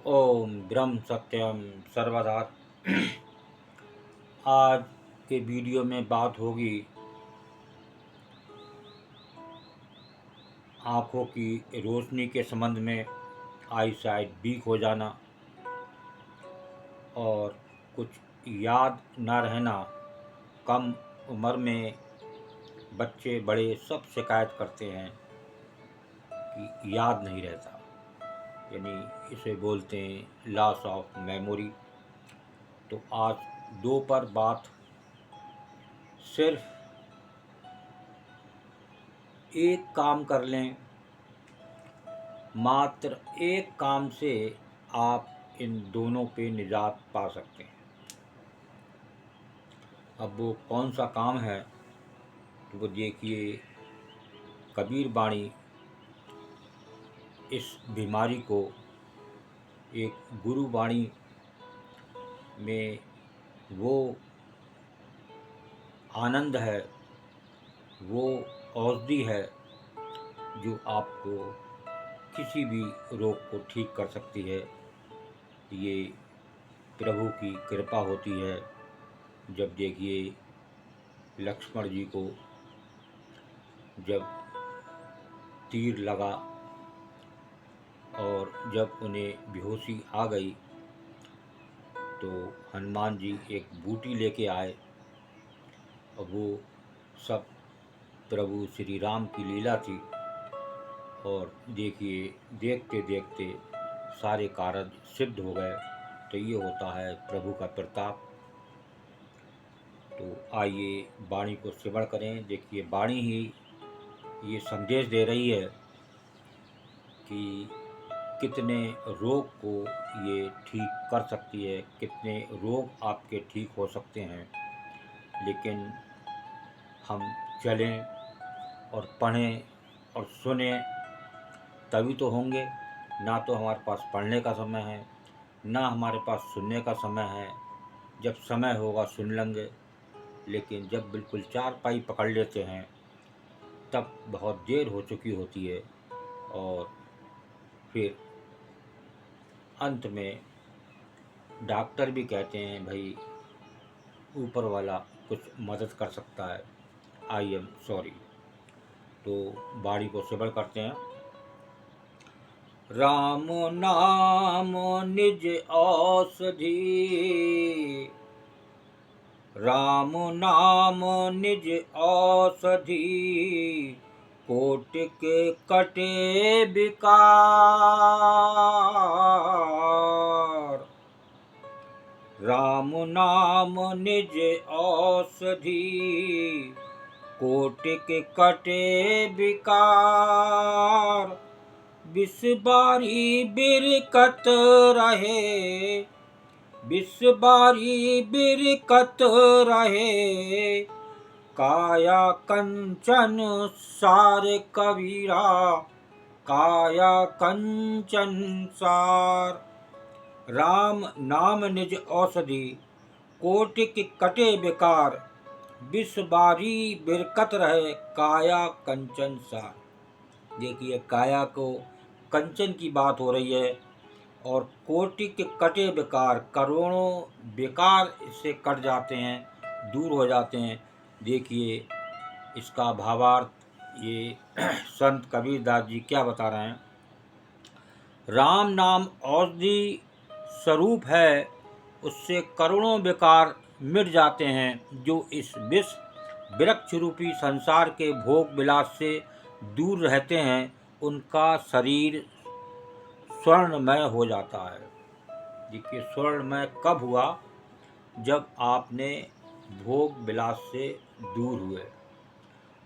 ओम ब्रह्म सत्यम सर्वदा। आज के वीडियो में बात होगी आँखों की रोशनी के संबंध में, आई साइट वीक हो जाना और कुछ याद न रहना। कम उम्र में बच्चे बड़े सब शिकायत करते हैं कि याद नहीं रहता, यानी इसे बोलते हैं लॉस ऑफ मेमोरी। तो आज दो पर बात, सिर्फ एक काम कर लें, मात्र एक काम से आप इन दोनों पे निजात पा सकते हैं। अब वो कौन सा काम है तो वो देखिए, कबीर वाणी इस बीमारी को एक गुरु वाणी में वो आनंद है, वो औषधि है जो आपको किसी भी रोग को ठीक कर सकती है। ये प्रभु की कृपा होती है। जब देखिए लक्ष्मण जी को जब तीर लगा और जब उन्हें बेहोशी आ गई तो हनुमान जी एक बूटी लेके आए और वो सब प्रभु श्री राम की लीला थी। और देखिए देखते देखते सारे कार्य सिद्ध हो गए। तो ये होता है प्रभु का प्रताप। तो आइए वाणी को श्रवण करें। देखिए वाणी ही ये संदेश दे रही है कि कितने रोग को ये ठीक कर सकती है, कितने रोग आपके ठीक हो सकते हैं। लेकिन हम चलें और पढ़ें और सुने तभी तो होंगे। ना तो हमारे पास पढ़ने का समय है, ना हमारे पास सुनने का समय है। जब समय होगा सुन लेंगे, लेकिन जब बिल्कुल चारपाई पकड़ लेते हैं तब बहुत देर हो चुकी होती है। और फिर अंत में डॉक्टर भी कहते हैं भाई ऊपर वाला कुछ मदद कर सकता है, आई एम सॉरी। तो बाड़ी को श्रवण करते हैं। राम नाम निज औषधि, राम नाम निज औषधि, कोटि के कटे विकार। राम नाम निज औषधि, कोटि के कटे विकार। विष बारी बिरकत रहे, विष बारी बिरकत रहे, काया कंचन सार कबीरा, काया कंचन सार। राम नाम निज औषधि, कोटि के कटे विकार। विष बारी बिरकत रहे, काया कंचन सार। देखिए काया को कंचन की बात हो रही है और कोटि के कटे विकार, करोड़ों विकार इससे कट जाते हैं, दूर हो जाते हैं। देखिए इसका भावार्थ ये संत कबीरदास जी क्या बता रहे हैं। राम नाम औषधि स्वरूप है, उससे करोड़ों विकार मिट जाते हैं। जो इस विष वृक्ष रूपी संसार के भोग विलास से दूर रहते हैं, उनका शरीर स्वर्णमय हो जाता है। देखिए स्वर्णमय कब हुआ? जब आपने भोग विलास से दूर हुए।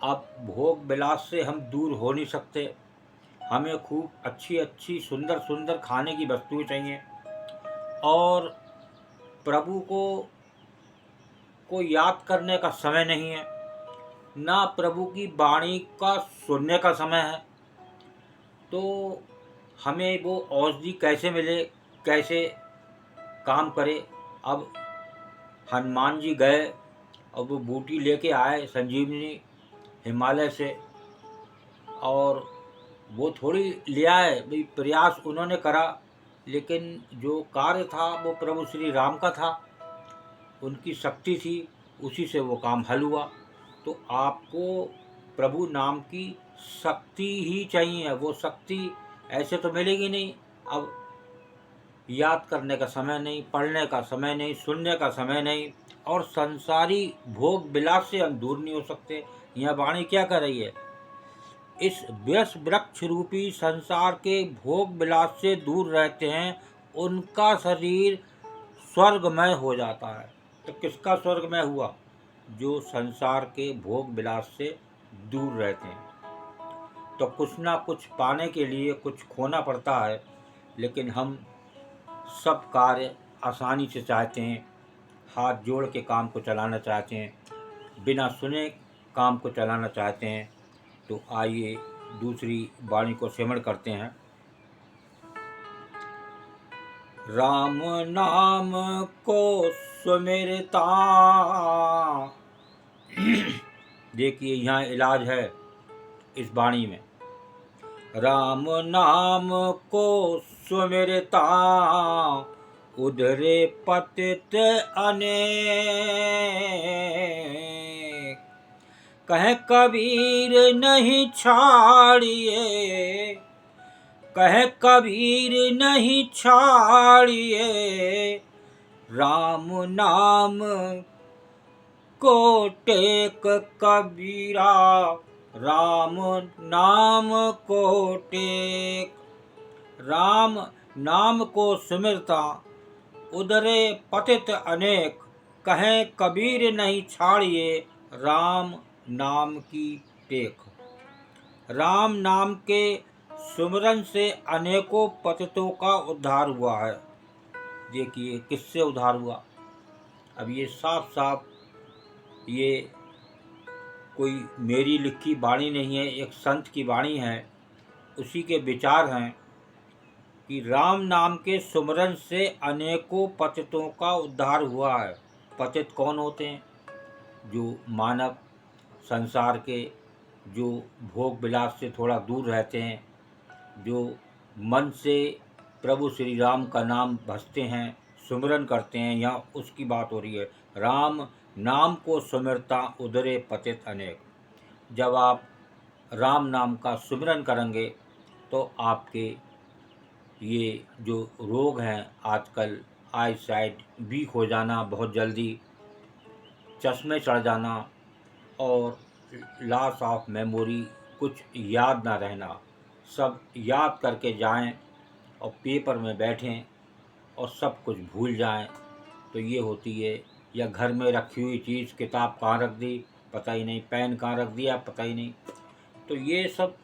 अब भोग विलास से हम दूर हो नहीं सकते। हमें खूब अच्छी अच्छी सुंदर सुंदर खाने की वस्तुएं चाहिए और प्रभु को याद करने का समय नहीं है, ना प्रभु की वाणी का सुनने का समय है। तो हमें वो औषधि कैसे मिले, कैसे काम करे? अब हनुमान जी गए और वो बूटी लेके आए संजीवनी हिमालय से, और वो थोड़ी ले आए भाई, प्रयास उन्होंने करा लेकिन जो कार्य था वो प्रभु श्री राम का था, उनकी शक्ति थी, उसी से वो काम हल हुआ। तो आपको प्रभु नाम की शक्ति ही चाहिए, वो शक्ति ऐसे तो मिलेगी नहीं। अब याद करने का समय नहीं, पढ़ने का समय नहीं, सुनने का समय नहीं, और संसारी भोग विलास से हम दूर नहीं हो सकते। यह वाणी क्या कर रही है? इस व्यस वृक्ष रूपी संसार के भोग विलास से दूर रहते हैं, उनका शरीर स्वर्गमय हो जाता है। तो किसका स्वर्गमय हुआ? जो संसार के भोग विलास से दूर रहते हैं। तो कुछ ना कुछ पाने के लिए कुछ खोना पड़ता है, लेकिन हम सब कार्य आसानी से चाहते हैं, हाथ जोड़ के काम को चलाना चाहते हैं, बिना सुने काम को चलाना चाहते हैं। तो आइए दूसरी वाणी को सिमरण करते हैं। राम नाम को सुमिरता। देखिए यहाँ इलाज है इस वाणी में। राम नाम को सुमिरता, उधरे पतित अनेक। कहे कबीर नहीं छाड़िए, कहे कबीर नहीं छाड़िए, राम नाम को टेक कबीरा, राम नाम को टेक। राम नाम को सुमिरता, उधरे पतित अनेक। कहें कबीर नहीं छाड़िए, राम नाम की टेक। राम नाम के सुमिरन से अनेकों पतितों का उद्धार हुआ है। देखिए किससे उद्धार हुआ? अब ये साफ साफ ये कोई मेरी लिखी वाणी नहीं है, एक संत की वाणी है। उसी के विचार हैं कि राम नाम के सुमिरन से अनेकों पतितों का उद्धार हुआ है। पतित कौन होते हैं? जो मानव संसार के जो भोग विलास से थोड़ा दूर रहते हैं, जो मन से प्रभु श्री राम का नाम भजते हैं, सुमिरन करते हैं, यहाँ उसकी बात हो रही है। राम नाम को सुमिरता, उधरे पतित अनेक। जब आप राम नाम का सुमिरन करेंगे तो आपके ये जो रोग हैं आजकल, आई साइट वीक हो जाना, बहुत जल्दी चश्मे चढ़ जाना, और लॉस ऑफ मेमोरी, कुछ याद ना रहना, सब याद करके जाएं और पेपर में बैठें और सब कुछ भूल जाएं, तो ये होती है। या घर में रखी हुई चीज़, किताब कहाँ रख दी पता ही नहीं, पेन कहाँ रख दिया पता ही नहीं। तो ये सब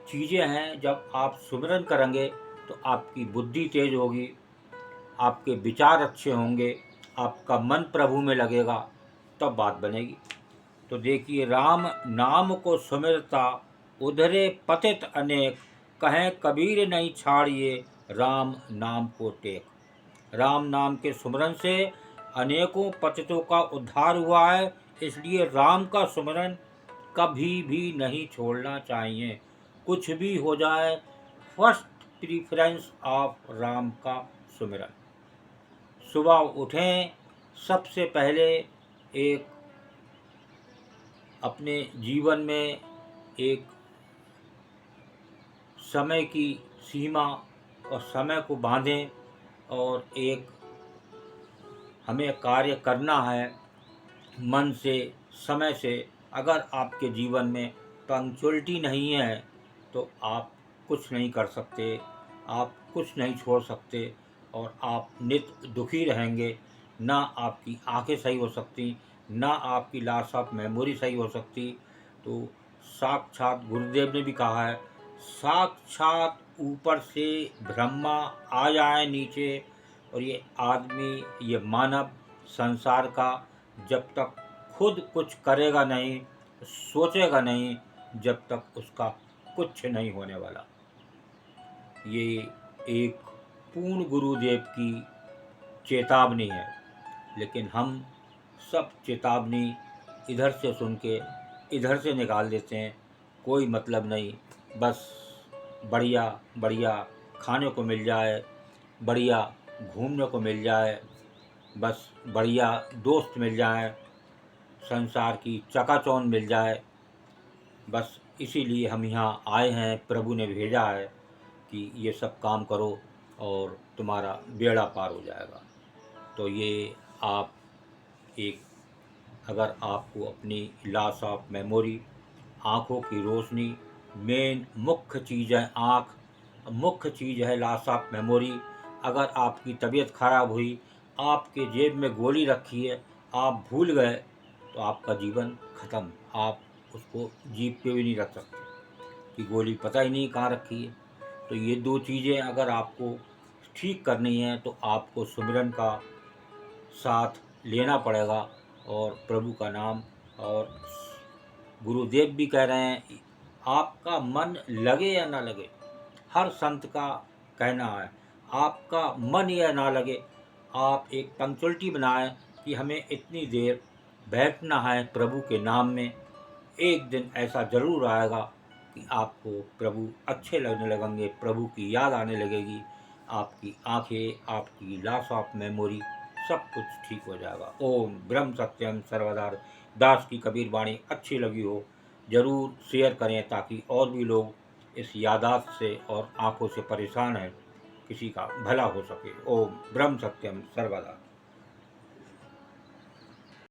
चीज़ें हैं। जब आप सुमिरन करेंगे तो आपकी बुद्धि तेज होगी, आपके विचार अच्छे होंगे, आपका मन प्रभु में लगेगा, तब बात बनेगी। तो देखिए, राम नाम को सुमिरता, उधरे पतित अनेक। कहें कबीर नहीं छाड़िए, राम नाम को टेक। राम नाम के सुमिरन से अनेकों पतितों का उद्धार हुआ है, इसलिए राम का सुमिरन कभी भी नहीं छोड़ना चाहिए। कुछ भी हो जाए, फर्स्ट प्रीफरेंस ऑफ राम का सुमिरन। सुबह उठें, सबसे पहले एक अपने जीवन में एक समय की सीमा और समय को बांधें, और एक हमें कार्य करना है मन से, समय से। अगर आपके जीवन में पंक्चुअलिटी नहीं है तो आप कुछ नहीं कर सकते, आप कुछ नहीं छोड़ सकते, और आप नित्य दुखी रहेंगे। ना आपकी आंखें सही हो सकती, ना आपकी लॉस ऑफ मेमोरी सही हो सकती। तो साक्षात गुरुदेव ने भी कहा है, साक्षात ऊपर से ब्रह्मा आ जाए नीचे, और ये आदमी, ये मानव संसार का जब तक खुद कुछ करेगा नहीं, सोचेगा नहीं, जब तक उसका कुछ नहीं होने वाला। ये एक पूर्ण गुरुदेव की चेतावनी है, लेकिन हम सब चेतावनी इधर से सुन के इधर से निकाल देते हैं। कोई मतलब नहीं, बस बढ़िया बढ़िया खाने को मिल जाए, बढ़िया घूमने को मिल जाए, बस बढ़िया दोस्त मिल जाए, संसार की चकाचौंध मिल जाए। बस इसीलिए हम यहाँ आए हैं, प्रभु ने भेजा है कि ये सब काम करो और तुम्हारा बेड़ा पार हो जाएगा। तो ये आप एक, अगर आपको अपनी लॉस ऑफ मेमोरी, आँखों की रोशनी, मेन मुख्य चीज़ है आँख, मुख्य चीज़ है लॉस ऑफ मेमोरी। अगर आपकी तबीयत खराब हुई, आपके जेब में गोली रखी है, आप भूल गए, तो आपका जीवन खत्म। आप उसको जीभ पे भी नहीं रख सकते कि गोली पता ही नहीं कहाँ रखी है। तो ये दो चीज़ें अगर आपको ठीक करनी है तो आपको सुमिरन का साथ लेना पड़ेगा और प्रभु का नाम। और गुरुदेव भी कह रहे हैं, आपका मन लगे या ना लगे, हर संत का कहना है, आपका मन या ना लगे, आप एक पंक्चुअलिटी बनाएं कि हमें इतनी देर बैठना है प्रभु के नाम में। एक दिन ऐसा ज़रूर आएगा कि आपको प्रभु अच्छे लगने लगेंगे, प्रभु की याद आने लगेगी, आपकी आंखें, आपकी लॉस ऑफ मेमोरी, सब कुछ ठीक हो जाएगा। ओम ब्रह्म सत्यम सर्वदा। दास की कबीर वाणी अच्छी लगी हो ज़रूर शेयर करें ताकि और भी लोग इस यादाश्त से और आंखों से परेशान हैं, किसी का भला हो सके। ओम ब्रह्म सत्यम सर्वदा।